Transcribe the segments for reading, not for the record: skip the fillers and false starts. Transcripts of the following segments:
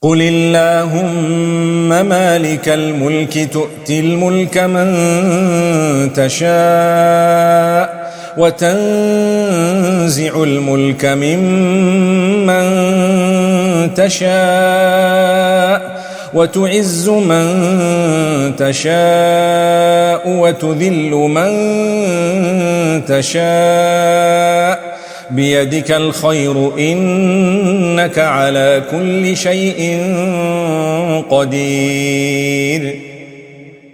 قل اللهم مالك الملك تؤتي الملك من تشاء وتنزع الملك ممن تشاء وتعز من تشاء وتذل من تشاء بيدك الخير إنك على كل شيء قدير.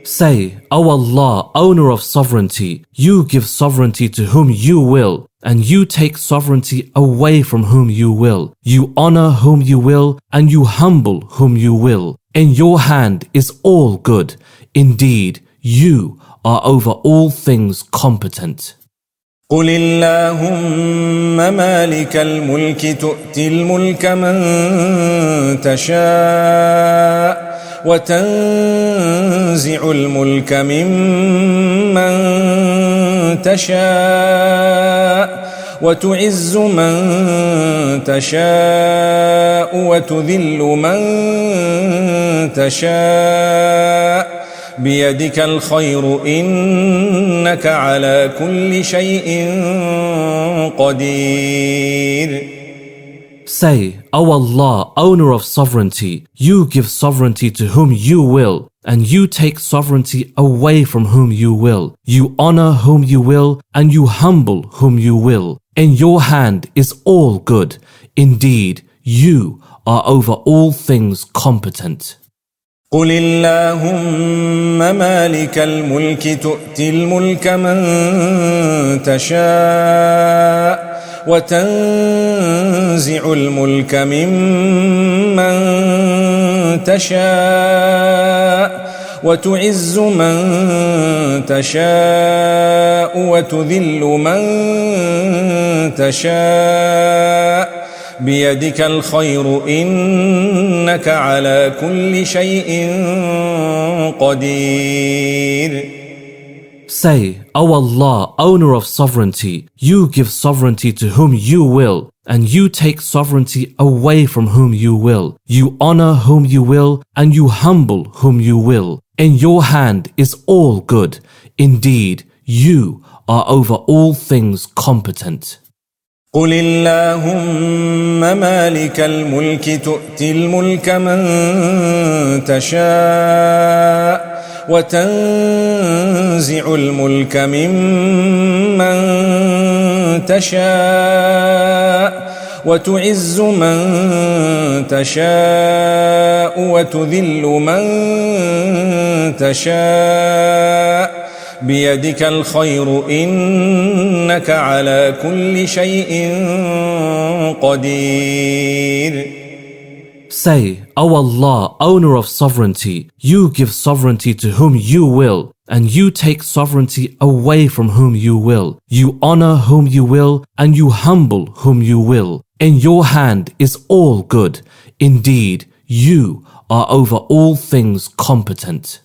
Say, O Allah, owner of sovereignty, you give sovereignty to whom you will, and you take sovereignty away from whom you will. You honor whom you will, and you humble whom you will. In your hand is all good. Indeed, you are over all things competent. قل اللهم مالك الملك تؤتي الملك من تشاء وتنزع الملك ممن تشاء وتعز من تشاء وتذل من تشاء بيدك الخير إنك على كل شيء قدير. Say, O Allah, owner of sovereignty, you give sovereignty to whom you will, and you take sovereignty away from whom you will. You honor whom you will, and you humble whom you will. In your hand is all good. Indeed, you are over all things competent. قل اللهم مالك الملك تؤتي الملك من تشاء وتنزع الملك ممن تشاء وتعز من تشاء وتذل من تشاء بيدك الخير إنك على كل شيء قدير. Say, O Allah, owner of sovereignty, you give sovereignty to whom you will, and you take sovereignty away from whom you will. You honor whom you will, and you humble whom you will. In your hand is all good. Indeed, you are over all things competent. قل اللهم مالك الملك تؤتي الملك من تشاء وتنزع الملك ممن تشاء وتعز من تشاء وتذل من تشاء بيدك الخير إنك على كل شيء قدير. Say, O Allah, owner of sovereignty, you give sovereignty to whom you will, and you take sovereignty away from whom you will. You honor whom you will, and you humble whom you will. In your hand is all good. Indeed, you are over all things competent.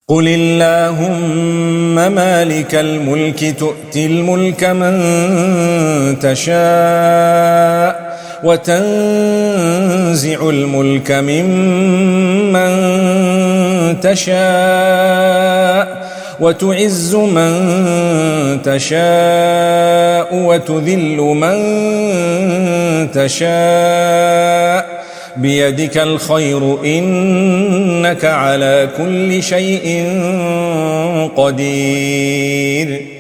قل اللهم مالك الملك تؤتي الملك من تشاء وتنزع الملك ممن تشاء وتعز من تشاء وتذل من تشاء بيدك الخير إنك على كل شيء قدير.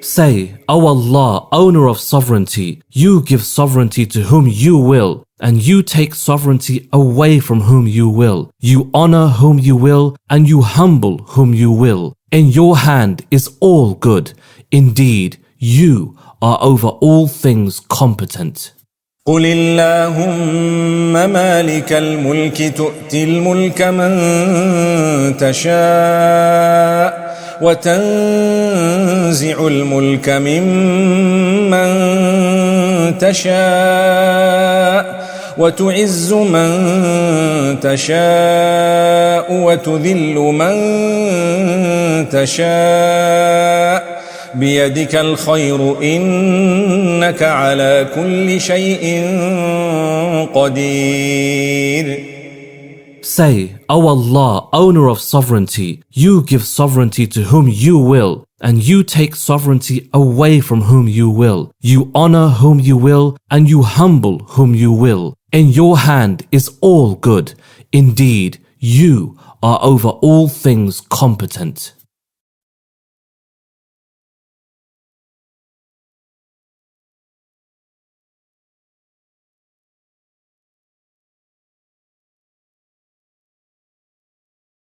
Say, O Allah, owner of sovereignty, you give sovereignty to whom you will, and you take sovereignty away from whom you will. You honor whom you will, and you humble whom you will. In your hand is all good. Indeed, you are over all things competent. قل اللهم مالك الملك تؤتي الملك من تشاء وتنزع الملك ممن تشاء وتعز من تشاء وتذل من تشاء بيدك الخير إنك على كل شيء قدير. Say, O Allah, owner of sovereignty, you give sovereignty to whom you will, and you take sovereignty away from whom you will. You honor whom you will, and you humble whom you will. In your hand is all good. Indeed, you are over all things competent.